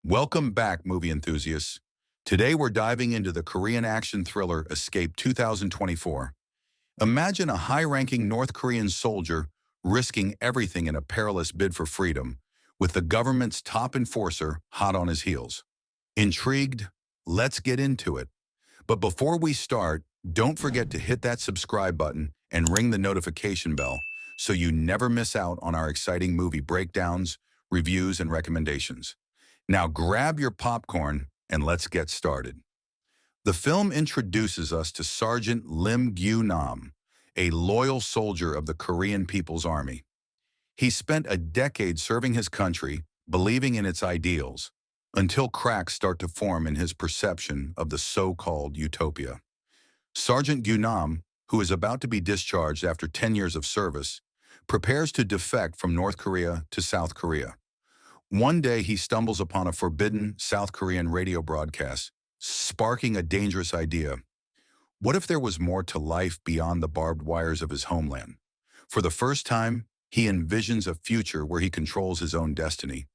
Welcome back, movie enthusiasts. Today we're diving into the Korean action thriller Escape 2024. Imagine a high-ranking North Korean soldier risking everything in a perilous bid for freedom, with the government's top enforcer hot on his heels. Intrigued? Let's get into it. But before we start, don't forget to hit that subscribe button and ring the notification bell so you never miss out on our exciting movie breakdowns, reviews, and recommendations. Now grab your popcorn and let's get started. The film introduces us to Sergeant Lim Gyu-nam, a loyal soldier of the Korean People's Army. He spent a decade serving his country, believing in its ideals, until cracks start to form in his perception of the so-called utopia. Sergeant Gyu-nam, who is about to be discharged after 10 years of service, prepares to defect from North Korea to South Korea. One day he stumbles upon a forbidden South Korean radio broadcast, sparking a dangerous idea. What if there was more to life beyond the barbed wires of his homeland? For the first time, he envisions a future where he controls his own destiny.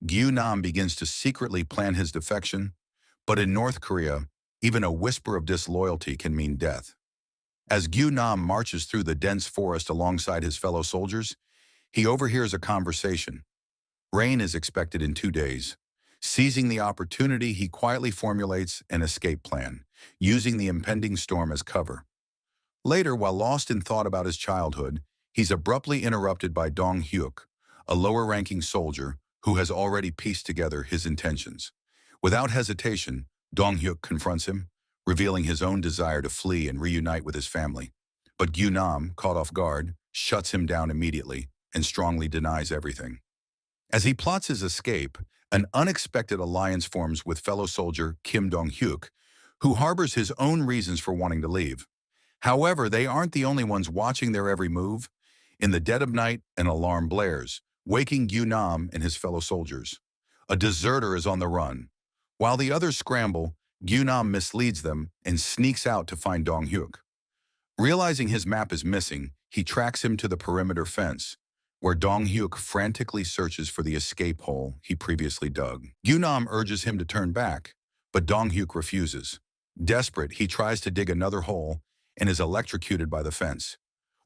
Gyu-nam begins to secretly plan his defection, but in North Korea, even a whisper of disloyalty can mean death. As Gyu-nam marches through the dense forest alongside his fellow soldiers, he overhears a conversation. Rain is expected in 2 days. Seizing the opportunity, he quietly formulates an escape plan, using the impending storm as cover. Later, while lost in thought about his childhood, he's abruptly interrupted by Dong-hyuk, a lower-ranking soldier who has already pieced together his intentions. Without hesitation, Dong-hyuk confronts him, revealing his own desire to flee and reunite with his family. But Gyu-nam, caught off guard, shuts him down immediately and strongly denies everything. As he plots his escape, an unexpected alliance forms with fellow soldier Kim Dong-hyuk, who harbors his own reasons for wanting to leave. However, they aren't the only ones watching their every move. In the dead of night, an alarm blares, waking Gyu-nam and his fellow soldiers. A deserter is on the run. While the others scramble, Gyu-nam misleads them and sneaks out to find Dong-hyuk. Realizing his map is missing, he tracks him to the perimeter fence, where Dong-hyuk frantically searches for the escape hole he previously dug. Gyu-nam urges him to turn back, but Dong-hyuk refuses. Desperate, he tries to dig another hole and is electrocuted by the fence.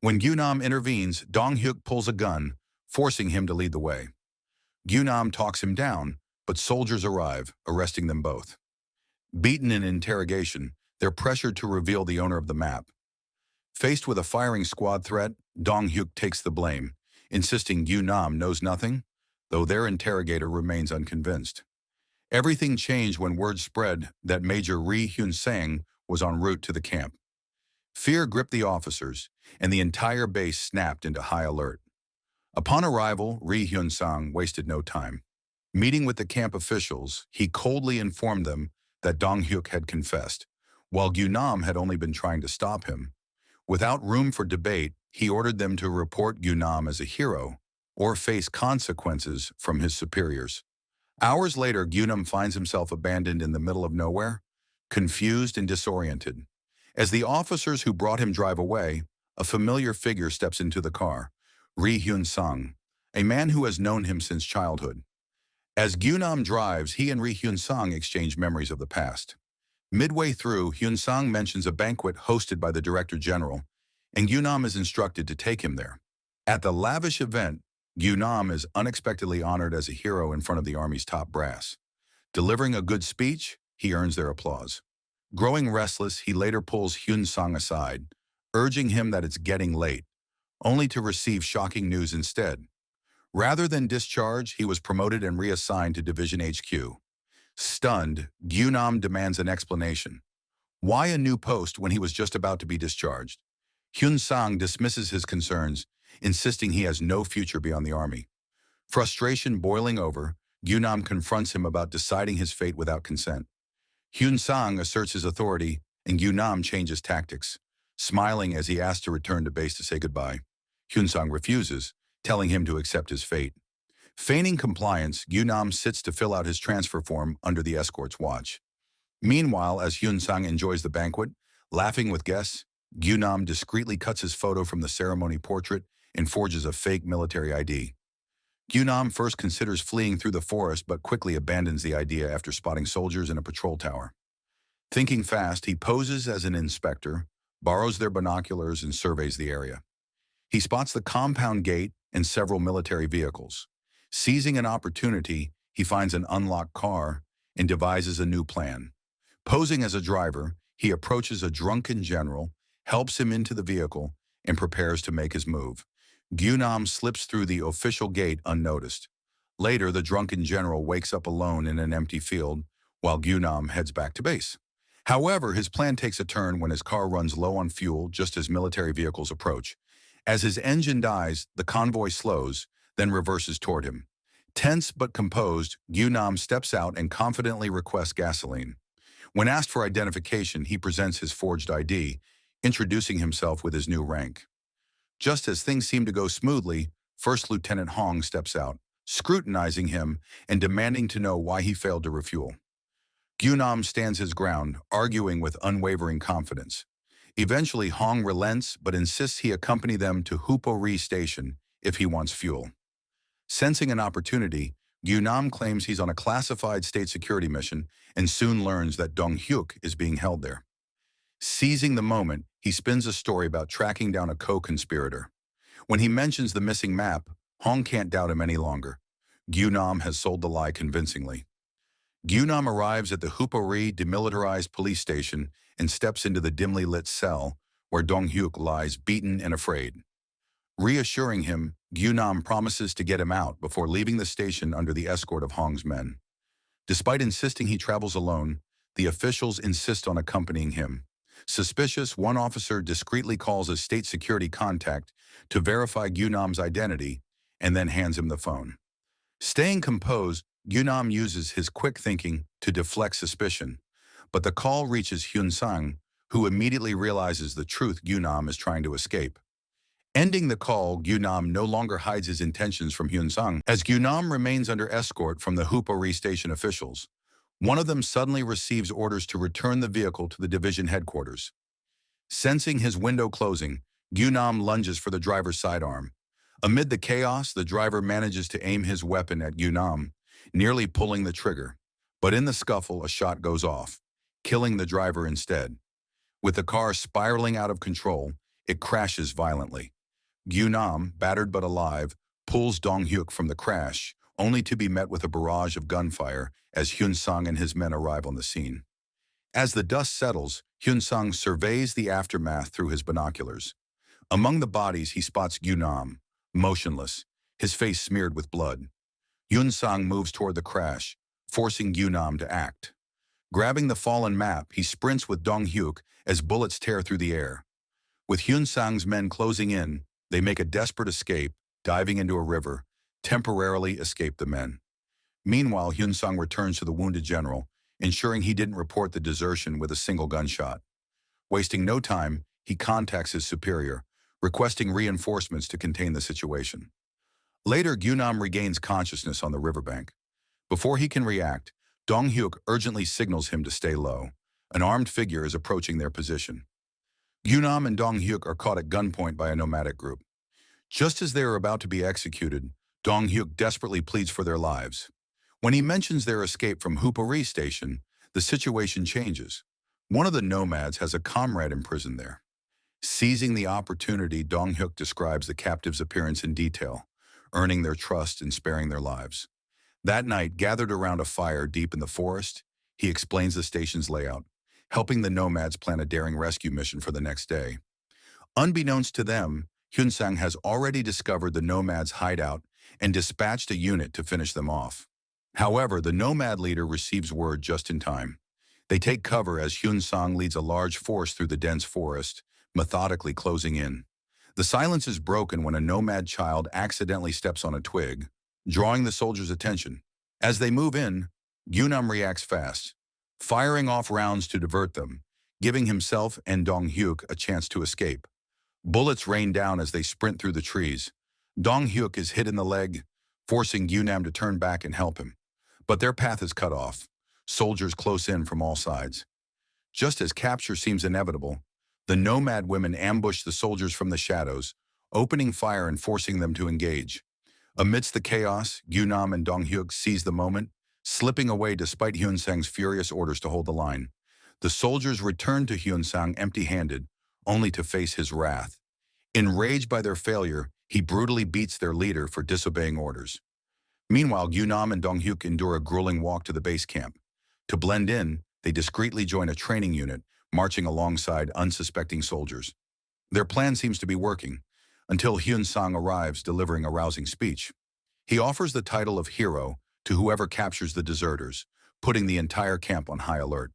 When Gyu-nam intervenes, Dong-hyuk pulls a gun, forcing him to lead the way. Gyu-nam talks him down, but soldiers arrive, arresting them both. Beaten in interrogation, they're pressured to reveal the owner of the map. Faced with a firing squad threat, Dong-hyuk takes the blame, insisting Gyu-nam knows nothing, though their interrogator remains unconvinced. Everything changed when word spread that Major Ri Hyun-sang was en route to the camp. Fear gripped the officers, and the entire base snapped into high alert. Upon arrival, Ri Hyun-sang wasted no time. Meeting with the camp officials, he coldly informed them that Dong-hyuk had confessed, while Gyu-nam had only been trying to stop him. Without room for debate, he ordered them to report Gyu-nam as a hero or face consequences from his superiors. Hours later, Gyu-nam finds himself abandoned in the middle of nowhere, confused and disoriented. As the officers who brought him drive away, a familiar figure steps into the car, Ri Hyun-sang, a man who has known him since childhood. As Gyu-nam drives, he and Ri Hyun-sang exchange memories of the past. Midway through, Hyun-sang mentions a banquet hosted by the Director General, and Gyu-nam is instructed to take him there. At the lavish event, Gyu-nam is unexpectedly honored as a hero in front of the Army's top brass. Delivering a good speech, he earns their applause. Growing restless, he later pulls Hyun-sang aside, urging him that it's getting late, only to receive shocking news instead. Rather than discharge, he was promoted and reassigned to Division HQ. Stunned, Gyu-nam demands an explanation. Why a new post when he was just about to be discharged? Hyun-sang dismisses his concerns, insisting he has no future beyond the army. Frustration boiling over, Gyu-nam confronts him about deciding his fate without consent. Hyun-sang asserts his authority, and Gyu-nam changes tactics, smiling as he asks to return to base to say goodbye. Hyun-sang refuses, telling him to accept his fate. Feigning compliance, Gyu-nam sits to fill out his transfer form under the escort's watch. Meanwhile, as Hyun-sang enjoys the banquet, laughing with guests, Gyu-nam discreetly cuts his photo from the ceremony portrait and forges a fake military ID. Gyu-nam first considers fleeing through the forest but quickly abandons the idea after spotting soldiers in a patrol tower. Thinking fast, he poses as an inspector, borrows their binoculars, and surveys the area. He spots the compound gate and several military vehicles. Seizing an opportunity, he finds an unlocked car and devises a new plan. Posing as a driver, he approaches a drunken general, helps him into the vehicle, and prepares to make his move. Gyu-nam slips through the official gate unnoticed. Later, the drunken general wakes up alone in an empty field, while Gyu-nam heads back to base. However, his plan takes a turn when his car runs low on fuel just as military vehicles approach. As his engine dies, the convoy slows, then reverses toward him. Tense but composed, Gyu-nam steps out and confidently requests gasoline. When asked for identification, he presents his forged ID, introducing himself with his new rank. Just as things seem to go smoothly, First Lieutenant Hong steps out, scrutinizing him and demanding to know why he failed to refuel. Gyu-nam stands his ground, arguing with unwavering confidence. Eventually, Hong relents but insists he accompany them to Ri Station if he wants fuel. Sensing an opportunity, Gyu-nam claims he's on a classified state security mission and soon learns that Dong-hyuk is being held there. Seizing the moment, he spins a story about tracking down a co-conspirator. When he mentions the missing map, Hong can't doubt him any longer. Gyu-nam has sold the lie convincingly. Gyu-nam arrives at the Ri demilitarized police station and steps into the dimly lit cell where Dong-hyuk lies beaten and afraid. Reassuring him, Gyu-nam promises to get him out before leaving the station under the escort of Hong's men. Despite insisting he travels alone, the officials insist on accompanying him. Suspicious, one officer discreetly calls a state security contact to verify Gyu-nam's identity and then hands him the phone. Staying composed, Gyu-nam uses his quick thinking to deflect suspicion, but the call reaches Hyun-sang, who immediately realizes the truth Gyu-nam is trying to escape. Ending the call, Gyu-nam no longer hides his intentions from Hyun-sang, as Gyu-nam remains under escort from the Ri station officials. One of them suddenly receives orders to return the vehicle to the division headquarters. Sensing his window closing, Gyu-nam lunges for the driver's sidearm. Amid the chaos, the driver manages to aim his weapon at Gyu-nam, nearly pulling the trigger. But in the scuffle, a shot goes off, killing the driver instead. With the car spiraling out of control, it crashes violently. Gyu-nam, battered but alive, pulls Dong-hyuk from the crash, only to be met with a barrage of gunfire as Hyun-sang and his men arrive on the scene. As the dust settles, Hyun-sang surveys the aftermath through his binoculars. Among the bodies, he spots Gyu-nam, motionless, his face smeared with blood. Hyun-sang moves toward the crash, forcing Gyu-nam to act. Grabbing the fallen map, he sprints with Dong-hyuk as bullets tear through the air. With Hyun-sang's men closing in, they make a desperate escape, diving into a river, temporarily escape the men. Meanwhile, Hyun-sang returns to the wounded general, ensuring he didn't report the desertion with a single gunshot. Wasting no time, he contacts his superior, requesting reinforcements to contain the situation. Later, Gyu-nam regains consciousness on the riverbank. Before he can react, Dong-hyuk urgently signals him to stay low. An armed figure is approaching their position. Gyu-nam and Dong-hyuk are caught at gunpoint by a nomadic group. Just as they are about to be executed, Dong-hyuk desperately pleads for their lives. When he mentions their escape from Ri Station, the situation changes. One of the nomads has a comrade imprisoned there. Seizing the opportunity, Dong-hyuk describes the captive's appearance in detail, earning their trust and sparing their lives. That night, gathered around a fire deep in the forest, he explains the station's layout, helping the nomads plan a daring rescue mission for the next day. Unbeknownst to them, Hyun-sang has already discovered the nomads' hideout and dispatched a unit to finish them off. However, the nomad leader receives word just in time. They take cover as Hyun-sang leads a large force through the dense forest, methodically closing in. The silence is broken when a nomad child accidentally steps on a twig, drawing the soldiers' attention. As they move in, Gyu-nam reacts fast, firing off rounds to divert them, giving himself and Dong-hyuk a chance to escape. Bullets rain down as they sprint through the trees. Dong-hyuk is hit in the leg, forcing Gyu-nam to turn back and help him. But their path is cut off. Soldiers close in from all sides. Just as capture seems inevitable, the nomad women ambush the soldiers from the shadows, opening fire and forcing them to engage. Amidst the chaos, Gyu-nam and Dong-hyuk seize the moment, slipping away despite Hyun-sang's furious orders to hold the line. The soldiers return to Hyun-sang empty-handed, only to face his wrath. Enraged by their failure, he brutally beats their leader for disobeying orders. Meanwhile, Gyu-nam and Dong-hyuk endure a grueling walk to the base camp. To blend in, they discreetly join a training unit, marching alongside unsuspecting soldiers. Their plan seems to be working, until Hyun-sang arrives delivering a rousing speech. He offers the title of hero to whoever captures the deserters, putting the entire camp on high alert.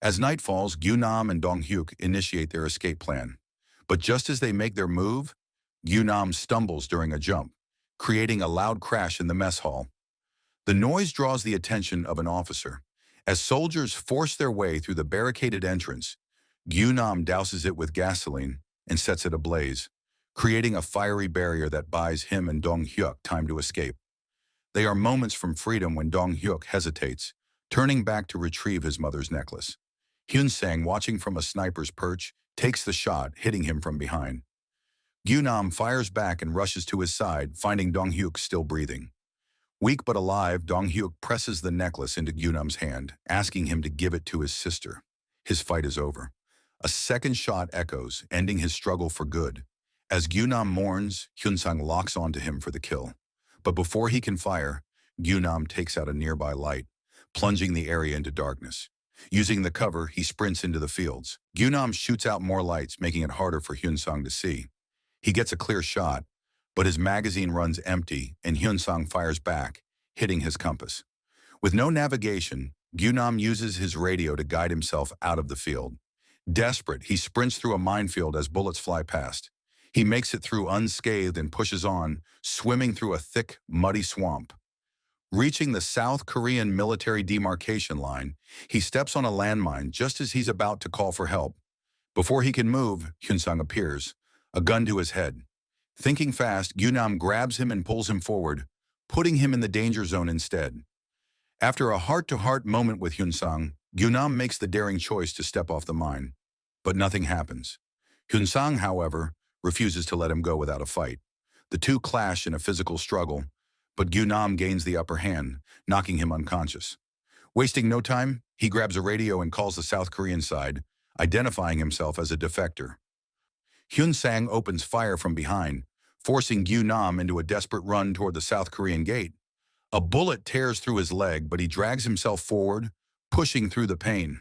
As night falls, Gyu-nam and Dong-hyuk initiate their escape plan. But just as they make their move, Gyu-nam stumbles during a jump, creating a loud crash in the mess hall. The noise draws the attention of an officer. As soldiers force their way through the barricaded entrance, Gyu-nam douses it with gasoline and sets it ablaze, creating a fiery barrier that buys him and Dong-hyuk time to escape. They are moments from freedom when Dong-hyuk hesitates, turning back to retrieve his mother's necklace. Hyun-sang, watching from a sniper's perch, takes the shot, hitting him from behind. Gyu-nam fires back and rushes to his side, finding Dong-hyuk still breathing. Weak but alive, Dong-hyuk presses the necklace into Gyu-nam's hand, asking him to give it to his sister. His fight is over. A second shot echoes, ending his struggle for good. As Gyu-nam mourns, Hyun-sang locks onto him for the kill. But before he can fire, Gyu-nam takes out a nearby light, plunging the area into darkness. Using the cover, he sprints into the fields. Gyu-nam shoots out more lights, making it harder for Hyun-sang to see. He gets a clear shot, but his magazine runs empty and Hyun-sang fires back, hitting his compass. With no navigation, Gyu-nam uses his radio to guide himself out of the field. Desperate, he sprints through a minefield as bullets fly past. He makes it through unscathed and pushes on, swimming through a thick, muddy swamp. Reaching the South Korean military demarcation line, he steps on a landmine just as he's about to call for help. Before he can move, Hyun-sang appears, a gun to his head. Thinking fast, Gyu-nam grabs him and pulls him forward, putting him in the danger zone instead. After a heart-to-heart moment with Hyun-sang, Gyu-nam makes the daring choice to step off the mine. But nothing happens. Hyun-sang, however, refuses to let him go without a fight. The two clash in a physical struggle, but Gyu-nam gains the upper hand, knocking him unconscious. Wasting no time, he grabs a radio and calls the South Korean side, identifying himself as a defector. Hyun-sang opens fire from behind, forcing Gyu-nam into a desperate run toward the South Korean gate. A bullet tears through his leg, but he drags himself forward, pushing through the pain.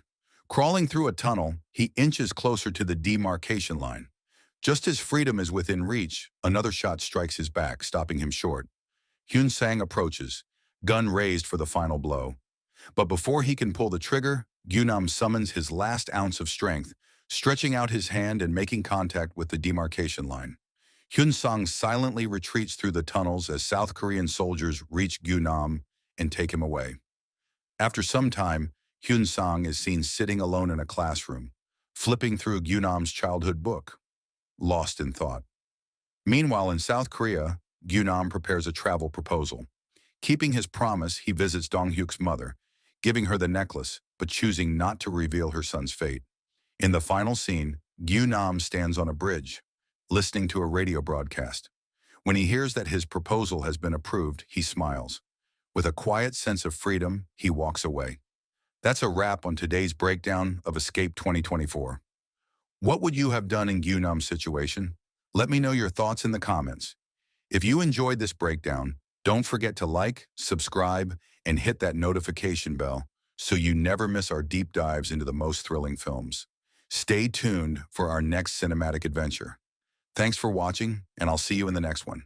Crawling through a tunnel, he inches closer to the demarcation line. Just as freedom is within reach, another shot strikes his back, stopping him short. Hyun-sang approaches, gun raised for the final blow. But before he can pull the trigger, Gyu-nam summons his last ounce of strength, stretching out his hand and making contact with the demarcation line. Hyun-sang silently retreats through the tunnels as South Korean soldiers reach Gyu-nam and take him away. After some time, Hyun-sang is seen sitting alone in a classroom, flipping through Gyu-nam's childhood book, lost in thought. Meanwhile, in South Korea, Gyu-nam prepares a travel proposal. Keeping his promise, he visits Dong-hyuk's mother, giving her the necklace, but choosing not to reveal her son's fate. In the final scene, Gyu-nam stands on a bridge, listening to a radio broadcast. When he hears that his proposal has been approved, he smiles. With a quiet sense of freedom, he walks away. That's a wrap on today's breakdown of Escape 2024. What would you have done in Gyu-nam's situation? Let me know your thoughts in the comments. If you enjoyed this breakdown, don't forget to like, subscribe, and hit that notification bell so you never miss our deep dives into the most thrilling films. Stay tuned for our next cinematic adventure. Thanks for watching, and I'll see you in the next one.